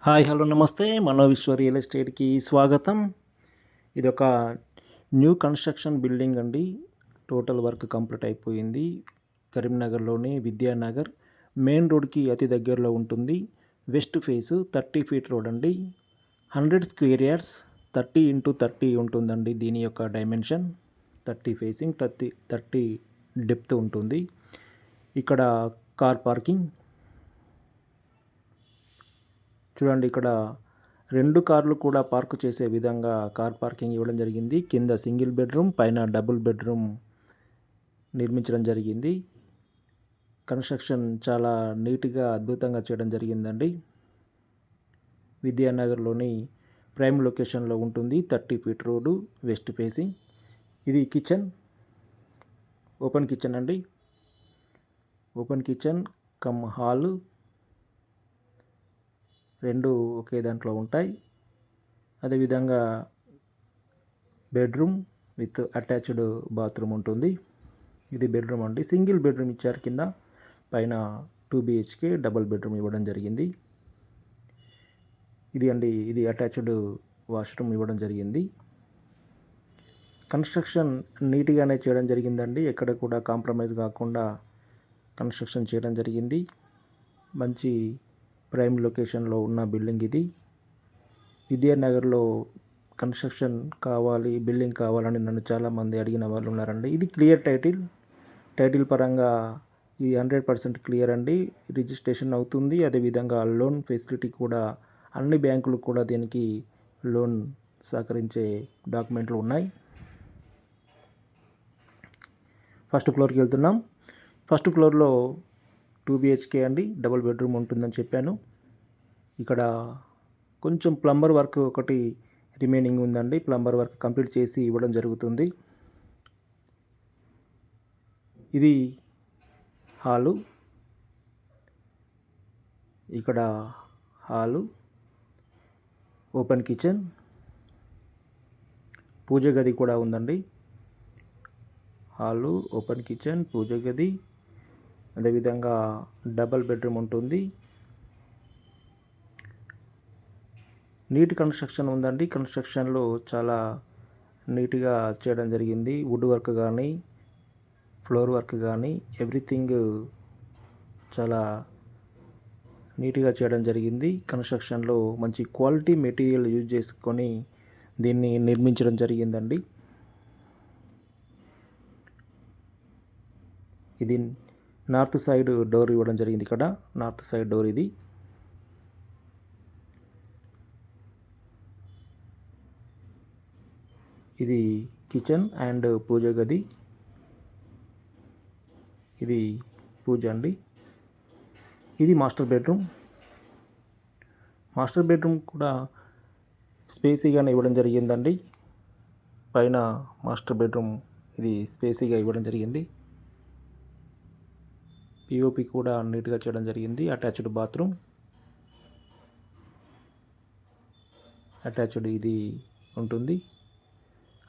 Hi hello నమస్తే మనోవిశ్వ real ఎస్టేట్కి స్వాగతం. ఇది ఒక న్యూ కన్స్ట్రక్షన్ బిల్డింగ్ అండి. టోటల్ వర్క్ కంప్లీట్ అయిపోయింది. కరీంనగర్లోని విద్యానగర్ మెయిన్ రోడ్కి అతి దగ్గరలో ఉంటుంది. వెస్ట్ ఫేస్ 30 ఫీట్ రోడ్ అండి. 100 స్క్వేర్ యార్డ్స్ 30x30 ఉంటుందండి. దీని యొక్క డైమెన్షన్ 30 ఫేసింగ్ 30 డెప్త్ ఉంటుంది. ఇక్కడ కార్ పార్కింగ్ చూడండి. ఇక్కడ 2 కార్లు కూడా పార్క్ చేసే విధంగా కార్ పార్కింగ్ ఇవ్వడం జరిగింది. కింద సింగిల్ బెడ్రూమ్, పైన డబుల్ బెడ్రూమ్ నిర్మించడం జరిగింది. కన్స్ట్రక్షన్ చాలా నీట్గా అద్భుతంగా చేయడం జరిగిందండి. విద్యానగర్లోని ప్రైమ్ లొకేషన్లో ఉంటుంది. 30 ఫీట్ రోడ్డు, వెస్ట్ ఫేసింగ్. ఇది కిచెన్, ఓపెన్ కిచెన్ అండి. ఓపెన్ కిచెన్ కమ్ హాలు రెండు ఒకే దాంట్లో ఉంటాయి. అదేవిధంగా బెడ్రూమ్ విత్ అటాచ్డ్ బాత్రూమ్ ఉంటుంది. ఇది బెడ్రూమ్ అండి. సింగిల్ బెడ్రూమ్ ఇచ్చారు. కింద పైన 2 BHK డబుల్ బెడ్రూమ్ ఇవ్వడం జరిగింది. ఇది అటాచ్డ్ వాష్రూమ్ ఇవ్వడం జరిగింది. కన్స్ట్రక్షన్ నీట్గానే చేయడం జరిగిందండి. ఎక్కడ కూడా కాంప్రమైజ్ కాకుండా కన్స్ట్రక్షన్ చేయడం జరిగింది. మంచి ప్రైమ్ లొకేషన్లో ఉన్న బిల్డింగ్ ఇది. విద్యానగర్లో కన్స్ట్రక్షన్ కావాలి, బిల్డింగ్ కావాలని నన్ను చాలామంది అడిగిన వాళ్ళు ఉన్నారండి. ఇది క్లియర్ టైటిల్ పరంగా ఇది 100% క్లియర్ అండి. రిజిస్ట్రేషన్ అవుతుంది. అదేవిధంగా లోన్ ఫెసిలిటీ కూడా అన్ని బ్యాంకులు కూడా దీనికి లోన్ సహకరించే డాక్యుమెంట్లు ఉన్నాయి. ఫస్ట్ ఫ్లోర్కి వెళ్తున్నాం. ఫస్ట్ ఫ్లోర్లో 2 BHK అండి, డబుల్ బెడ్రూమ్ ఉంటుందని చెప్పాను. ఇక్కడ కొంచెం ప్లంబర్ వర్క్ ఒకటి రిమైనింగ్ ఉందండి. ప్లంబర్ వర్క్ కంప్లీట్ చేసి ఇవ్వడం జరుగుతుంది. ఇది హాలు. ఇక్కడ హాలు, ఓపెన్ కిచెన్, పూజ గది కూడా ఉందండి. హాలు, ఓపెన్ కిచెన్, పూజ గది, అదేవిధంగా డబల్ బెడ్రూమ్ ఉంటుంది. నీట్ కన్స్ట్రక్షన్ ఉందండి. కన్స్ట్రక్షన్లో చాలా నీట్గా చేయడం జరిగింది. వుడ్ వర్క్ కానీ, ఫ్లోర్ వర్క్ కానీ ఎవ్రీథింగ్ చాలా నీట్గా చేయడం జరిగింది. కన్స్ట్రక్షన్లో మంచి క్వాలిటీ మెటీరియల్ యూజ్ చేసుకొని దీన్ని నిర్మించడం జరిగిందండి. ఇది నార్త్ సైడ్ డోర్ ఇవ్వడం జరిగింది. ఇక్కడ నార్త్ సైడ్ డోర్ ఇది. ఇది కిచెన్ అండ్ పూజ గది. ఇది పూజ అండి. ఇది మాస్టర్ బెడ్రూమ్. మాస్టర్ బెడ్రూమ్ కూడా స్పేసీగానే ఇవ్వడం జరిగిందండి. పైన మాస్టర్ బెడ్రూమ్ ఇది స్పేసీగా ఇవ్వడం జరిగింది. POP కూడా నీట్గా చేయడం జరిగింది. అటాచ్డ్ బాత్రూమ్, అటాచ్డ్ ఇది ఉంటుంది.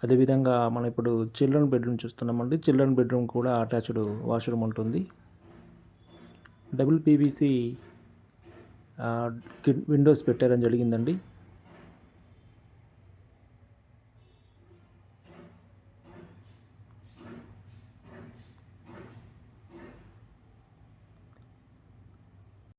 అదేవిధంగా మనం ఇప్పుడు చిల్డ్రన్ బెడ్రూమ్ చూస్తున్నామండి. చిల్డ్రన్ బెడ్రూమ్ కూడా అటాచ్డ్ వాష్రూమ్ ఉంటుంది. డబుల్ PVC విండోస్ పెట్టడం జరిగిందండి.